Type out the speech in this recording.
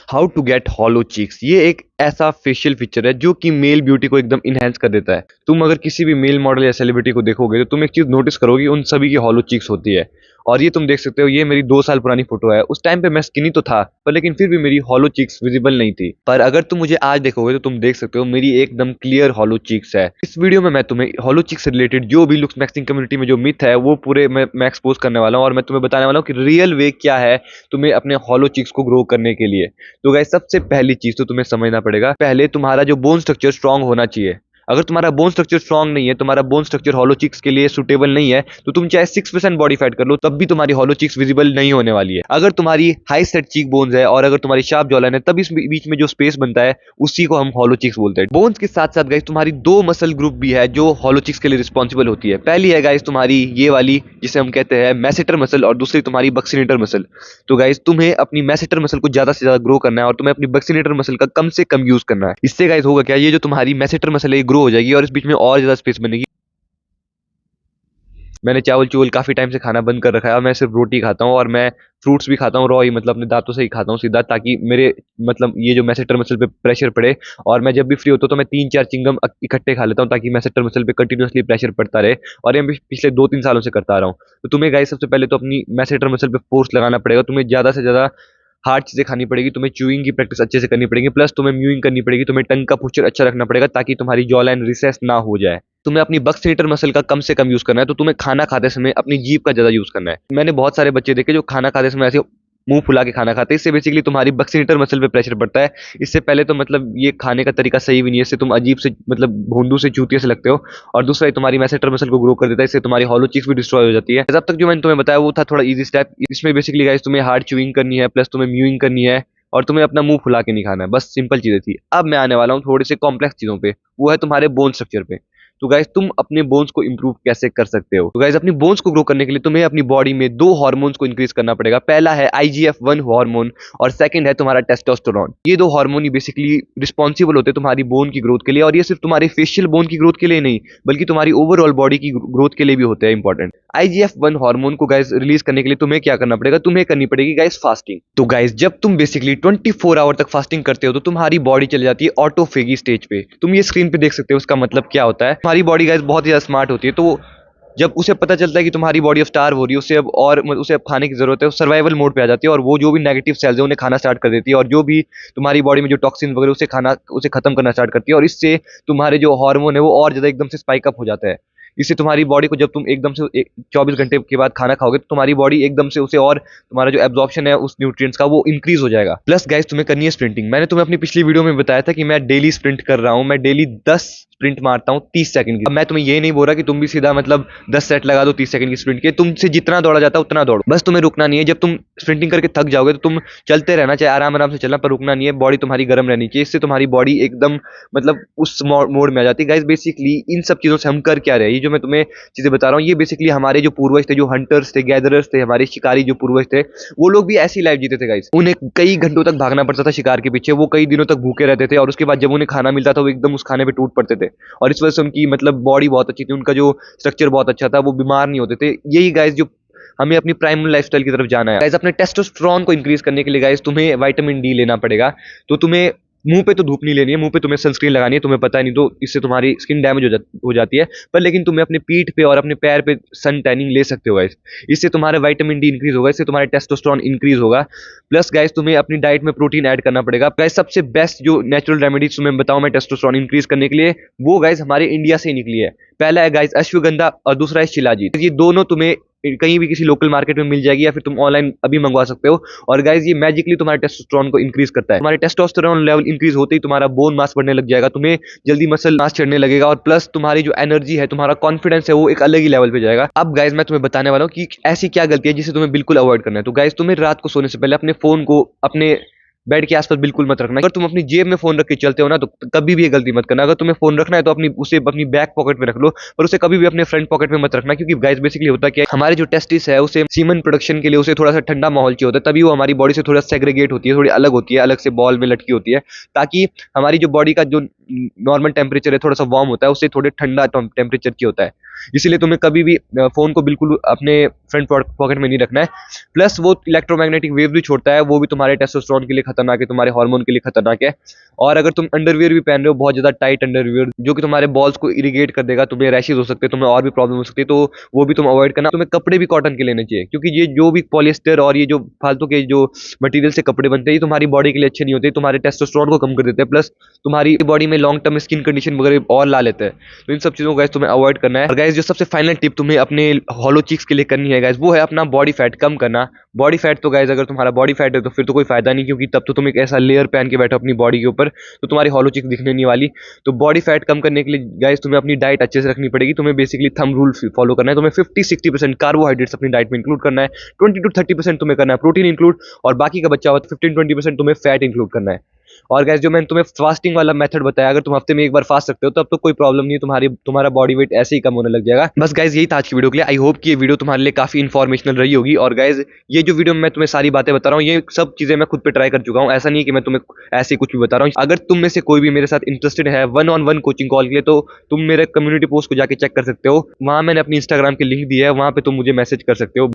How to get hollow cheeks. ये एक ऐसा फेशियल फीचर है जो कि मेल ब्यूटी को एकदम इनहेंस कर देता है। तुम अगर किसी भी मेल मॉडल या सेलिब्रिटी को देखोगे तो तुम एक चीज नोटिस करोगे, उन सभी की हॉलो चीक्स होती है। और ये तुम देख सकते हो, ये मेरी 2 साल पुरानी फोटो है। उस टाइम पे मैं स्किनी तो था, पर लेकिन फिर भी मेरी हॉलो चीक्स विजिबल नहीं थी। पर अगर तुम मुझे आज देखोगे तो तुम देख सकते हो मेरी एकदम क्लियर हॉलो चीक्स है। इस वीडियो में मैं तुम्हें हॉलो चीक्स से रिलेटेड जो भी लुक्स मैक्सिंग कम्युनिटी में जो मिथ है वो पूरे मैं एक्सपोज करने वाला हूँ, और मैं तुम्हें बताने वाला हूँ कि रियल वे क्या है तुम्हें अपने हॉलो चीक्स को ग्रो करने के लिए। तो गाइस, सबसे पहली चीज तो तुम्हें समझना पड़ेगा, पहले तुम्हारा जो बोन स्ट्रक्चर स्ट्रांग होना चाहिए। अगर तुम्हारा बोन स्ट्रक्चर स्ट्रांग नहीं है, तुम्हारा बोन स्ट्रक्चर हॉलो चिक्स के लिए सुटेबल नहीं है, तो तुम चाहे 6% बॉडी फैट कर लो तब भी तुम्हारी हॉलो चिक्स विजिबल नहीं होने वाली है। अगर तुम्हारी हाई सेट चीक बोन्स है और अगर तुम्हारी शार्प जॉलाइन है, तब इस बीच में जो स्पेस बनता है उसी को हम हॉलो चिक्स बोलते हैं। बोन्स के साथ साथ गाइस तुम्हारी 2 मसल ग्रुप भी है जो हॉलो चिक्स के लिए रिस्पॉन्सिबल होती है। पहली है गाइस तुम्हारी ये वाली जिसे हम कहते हैं मैसेटर मसल, और दूसरी तुम्हारी बक्सिनेटर मसल। तो गाइस तुम्हें अपनी मैसेटर मसल को ज्यादा से ज्यादा ग्रो करना है और तुम्हें अपनी बक्सिनेटर मसल का कम से कम यूज करना है। इससे गाइस होगा क्या, ये जो तुम्हारी मैसेटर मसल है ये ग्रो हो जाएगी और इस बीच में और ज्यादा स्पेस बनेगी। मैंने चावल चूवल काफी टाइम से खाना बंद कर रखा है और मैं सिर्फ रोटी खाता हूँ, और मैं फ्रूट्स भी खाता हूँ रॉ ही, मतलब अपने दांतों से ही खाता हूँ सीधा, ताकि मेरे मतलब ये जो मैसेटर मसल पे प्रेशर पड़े। और मैं जब भी फ्री होता हूँ तो मैं 3-4 चिंगम इकट्ठे खा लेता हूँ ताकि मैसेटर मसल पे कंटिन्यूअसली प्रेशर पड़ता रहे। और ये मैं पिछले 2-3 सालों से करता आ रहा हूँ। तो तुम्हें गाइस सबसे पहले तो अपनी मैसेटर मसल पे फोर्स लगाना पड़ेगा। तुम्हें ज्यादा से ज्यादा हार्ड चीजें खानी पड़ेगी, तुम्हें च्यूइंग की प्रैक्टिस अच्छे से करनी पड़ेगी, प्लस तुम्हें म्यूइंग करनी पड़ेगी। तुम्हें टंग का पोस्चर अच्छा रखना पड़ेगा ताकि तुम्हारी जॉ लाइन रिसेस ना हो जाए। तुम्हें अपनी बक्सिनेटर मसल का कम से कम यूज करना है। तो तुम्हें खाना खाते समय अपनी जीभ का ज्यादा यूज करना है। मैंने बहुत सारे बच्चे देखे जो खाना खाते समय ऐसे मुंह फुला के खाना खाते हैं। इससे बेसिकली तुम्हारी बक्सिनेटर मसल पे प्रेशर पड़ता है। इससे पहले तो मतलब ये खाने का तरीका सही भी नहीं है, इससे तुम अजीब से मतलब भोंदू से चूतिया से लगते हो। और दूसरा ये तुम्हारी मैसेटर मसल को ग्रो कर देता है, इससे तुम्हारी हॉलो चीक्स भी डिस्ट्रॉय हो जाती है। जब तक जो मैंने तुम्हें बताया वो था थोड़ा इजी स्टेप। इसमें बेसिकली गाइस तुम्हें हार्ड च्यूइंग करनी है, प्लस तुम्हें म्यूइंग करनी है, और तुम्हें अपना मुंह फुला के नहीं खाना है। बस सिंपल चीजें थी। अब मैं आने वाला हूँ थोड़े से कॉम्प्लेक्स चीजों पे, वो है तुम्हारे बोन स्ट्रक्चर पे। तो गाइस तुम अपने बोन्स को इंप्रूव कैसे कर सकते हो? तो गाइस अपनी बोन्स को ग्रो करने के लिए तुम्हें अपनी बॉडी में 2 हार्मोन्स को इंक्रीज करना पड़ेगा। पहला है IGF-1 हार्मोन और सेकंड है तुम्हारा टेस्टोस्टेरोन। ये 2 हार्मोन ही बेसिकली रिस्पॉन्सिबल होते हैं तुम्हारी बोन की ग्रोथ के लिए, और ये सिर्फ तुम्हारी फेशियल बोन की ग्रोथ के लिए नहीं बल्कि तुम्हारी ओवरऑल बॉडी की ग्रोथ के लिए भी होते हैं इंपॉर्टेंट। IGF-1 हार्मोन को गाइस रिलीज करने के लिए तुम्हें क्या करना पड़ेगा? तुम्हें करनी पड़ेगी गाइस फास्टिंग। तो गाइस जब तुम बेसिकली 24 आवर तक फास्टिंग करते हो तो तुम्हारी बॉडी चली जाती है ऑटोफेगी स्टेज पे। तुम ये स्क्रीन पे देख सकते हो उसका मतलब क्या होता है। तुम्हारी बॉडी गाइस बहुत ही ज्यादा स्मार्ट होती है, तो जब उसे पता चलता है कि तुम्हारी बॉडी अब स्टार्व हो रही है, उसे अब खाने की जरूरत है, सर्वाइवल मोड पे आ जाती है, और वो जो भी नेगेटिव सेल्स है उन्हें खाना स्टार्ट कर देती है, और जो भी तुम्हारी बॉडी में जो टॉक्सिन वगैरह उसे खत्म करना स्टार्ट करती है। और इससे तुम्हारे जो हार्मोन है वो और ज्यादा एकदम से स्पाइक अप हो जाता है। इससे तुम्हारी बॉडी को जब तुम एकदम से 24 घंटे के बाद खाना खाओगे तो तुम्हारी बॉडी एकदम से उसे, और तुम्हारा जो एब्जॉर्प्शन है उस न्यूट्रिएंट्स का वो इंक्रीज हो जाएगा। प्लस गाइस तुम्हें करनी है स्प्रिंटिंग। मैंने तुम्हें अपनी पिछली वीडियो में बताया था कि मैं डेली स्प्रिंट कर रहा हूं। मैं डेली 10 स्प्रिंट मारता हूं 30 सेकंड की। अब मैं तुम्हें ये नहीं बोल रहा कि तुम भी सीधा मतलब 10 सेट लगा दो 30 सेकंड की स्प्रिंट के। तुमसे जितना दौड़ा जाता है उतना दौड़ो, बस तुम्हें रुकना नहीं है। जब तुम स्प्रिंटिंग करके थक जाओगे तो तुम चलते रहना, चाहे आराम आराम से चलना, पर रुकना नहीं है। बॉडी तुम्हारी गर्म रहनी चाहिए, इससे तुम्हारी बॉडी एकदम मतलब उस मोड में आ जाती है। गाइस बेसिकली इन सब चीजों से हम कर क्या रहे हैं, ये जो मैं तुम्हें चीजें बता रहा हूँ, ये बेसिकली हमारे जो पूर्वज थे, जो हंटर्स थे, गैदरर्स थे, हमारे शिकारी जो पूर्वज थे, वो लोग भी ऐसी लाइफ जीते थे गाइस। उन्हें कई घंटों तक भागना पड़ता था शिकार के पीछे, वो कई दिनों तक भूखे रहते थे, और उसके बाद जब उन्हें खाना मिलता था वो एकदम उस खाने पे टूट पड़ते थे। और इस वजह से उनकी मतलब बॉडी बहुत अच्छी थी, उनका जो स्ट्रक्चर बहुत अच्छा था, वो बीमार नहीं होते थे। यही गाइस जो हमें अपनी प्राइमरी लाइफस्टाइल की तरफ जाना है। गाइस अपने टेस्टोस्टेरोन को इंक्रीज करने के लिए गाइस तुम्हें विटामिन डी लेना पड़ेगा। तो तुम्हें मुंह पे तो धूप नहीं लेनी है, मुंह पे तुम्हें सनस्क्रीन लगानी है, तुम्हें पता है, नहीं तो इससे तुम्हारी स्किन डैमेज हो जाती है। पर लेकिन तुम्हें अपने पीठ पे और अपने पैर पे सन टैनिंग ले सकते हो गाइस। इससे तुम्हारा विटामिन डी इंक्रीज होगा, इससे तुम्हारा टेस्टोस्टेरोन इंक्रीज होगा। प्लस गाइस तुम्हें अपनी डाइट में प्रोटीन ऐड करना पड़ेगा। गाइस सबसे बेस्ट जो नेचुरल रेमेडीज तुम्हें बताऊं मैं टेस्टोस्टेरोन इंक्रीज करने के लिए, वो गाइस हमारे इंडिया से निकली है। पहला है गाइस अश्वगंधा और दूसरा है शिलाजीत। ये दोनों तुम्हें कहीं भी किसी लोकल मार्केट में मिल जाएगी, या फिर तुम ऑनलाइन अभी मंगवा सकते हो। और गाइस ये मैजिकली तुम्हारे टेस्टोस्टेरोन को इंक्रीज करता है। तुम्हारे टेस्टोस्टेरोन लेवल इंक्रीज होते ही तुम्हारा बोन मास बढ़ने लग जाएगा, तुम्हें जल्दी मसल मास चढ़ने लगेगा, और प्लस तुम्हारी जो एनर्जी है, तुम्हारा कॉन्फिडेंस है, वो एक अलग ही लेवल पे जाएगा। अब गाइस मैं तुम्हें बताने वाला हूँ कि ऐसी क्या गलती है जिसे तुम्हें बिल्कुल अवॉइड करना है। तो गाइस तुम्हें रात को सोने से पहले अपने फोन को अपने बेड के आसपास बिल्कुल मत रखना। अगर तुम अपनी जेब में फोन रख के चलते हो ना, तो कभी भी ये गलती मत करना। अगर तुम्हें फोन रखना है तो उसे अपनी बैक पॉकेट में रख लो, पर उसे कभी भी अपने फ्रंट पॉकेट में मत रखना। क्योंकि गाइस बेसिकली होता क्या है, हमारे जो टेस्टिस है उसे सीमन प्रोडक्शन के लिए उसे थोड़ा सा ठंडा माहौल चाहिए होता है, तभी वो हमारी बॉडी से थोड़ा सेग्रीगेट होती है, थोड़ी अलग होती है, अलग से बॉल में लटकी होती है, ताकि हमारी जो बॉडी का जो नॉर्मल टेम्परेचर है थोड़ा सा वार्म होता है, उससे थोड़े ठंडा टेम्परेचर की होता है। इसीलिए तुम्हें कभी भी फोन को बिल्कुल अपने फ्रंट पॉकेट में नहीं रखना है। प्लस वो इलेक्ट्रोमैग्नेटिक वेव भी छोड़ता है, वो भी तुम्हारे टेस्टोस्टेरोन के लिए खतरनाक है, तुम्हारे हार्मोन के लिए खतरनाक है। और अगर तुम अंडरवियर भी पहन रहे हो बहुत ज्यादा टाइट अंडरवियर जो कि तुम्हारे बॉल्स को इरिगेट कर देगा, तुम्हें रैशेज हो सकते हैं, तुम्हें और भी प्रॉब्लम हो सकती है, तो वो भी तुम अवॉइड करना। तुम्हें कपड़े भी कॉटन के लेने चाहिए, क्योंकि ये जो भी पॉलिएस्टर और ये जो फालतू के जो मटेरियल से कपड़े बनते हैं ये तुम्हारी बॉडी के लिए अच्छे नहीं होते, तुम्हारे टेस्टोस्टेरोन को कम कर देते हैं, प्लस तुम्हारी बॉडी में लॉन्ग टर्म स्किन कंडीशन वगैरह और ला लेते हैं। तो इन सब चीजों को गाइस तुम्हें अवॉइड करना है। और गाइस जो सबसे फाइनल टिप तुम्हें अपने हॉलो चीक्स के लिए करनी है गाइस, वो है अपना बॉडी फैट कम करना। बॉडी फैट तो गाइस अगर तुम्हारा बॉडी फैट है तो फिर तो कोई फायदा नहीं, क्योंकि तब तो तुम एक ऐसा लेयर पहन के बैठो अपनी बॉडी के ऊपर, तो तुम्हारी हॉलो चिक्स दिखने नहीं वाली। तो बॉडी फैट कम करने के लिए गाइस तुम्हें अपनी डाइट अच्छे से रखनी पड़ेगी। तुम्हें बेसिकली थंब रूल फॉलो करना है। तुम्हें 50-60% कार्बोहाइड्रेट्स अपनी डाइट में इंक्लूड करना है, 20-30% तुम्हें करना है प्रोटीन इंक्लूड, और बाकी का बच्चा हुआ 15-20% तुम्हें फैट इंक्लूड करना है। और गाइस जो मैंने तुम्हें फास्टिंग वाला मेथड बताया, अगर तुम हफ्ते में एक बार फास्ट सकते हो तो अब तो कोई प्रॉब्लम नहीं है, तुम्हारा बॉडी वेट ऐसे ही कम होने लग जाएगा। बस गाइस यही था आज की वीडियो के लिए। आई होप कि ये वीडियो तुम्हारे लिए काफी इन्फॉर्मेशनल रही होगी। और गाइस ये जो वीडियो में मैं तुम्हें सारी बातें बता रहा हूँ, ये सब चीजें मैं खुद पे ट्राई कर चुका हूँ, ऐसा नहीं है कि मैं तुम्हें ऐसे कुछ भी बता रहा हूँ। अगर तुम में से कोई भी मेरे साथ इंटरेस्टेड है 1-on-1 कोचिंग कॉल के लिए, तो तुम मेरे कम्युनिटी पोस्ट को जाके चेक कर सकते हो। वहां मैंने अपनी इंस्टाग्राम की लिंक दी है, वहां पे तुम मुझे मैसेज कर सकते हो।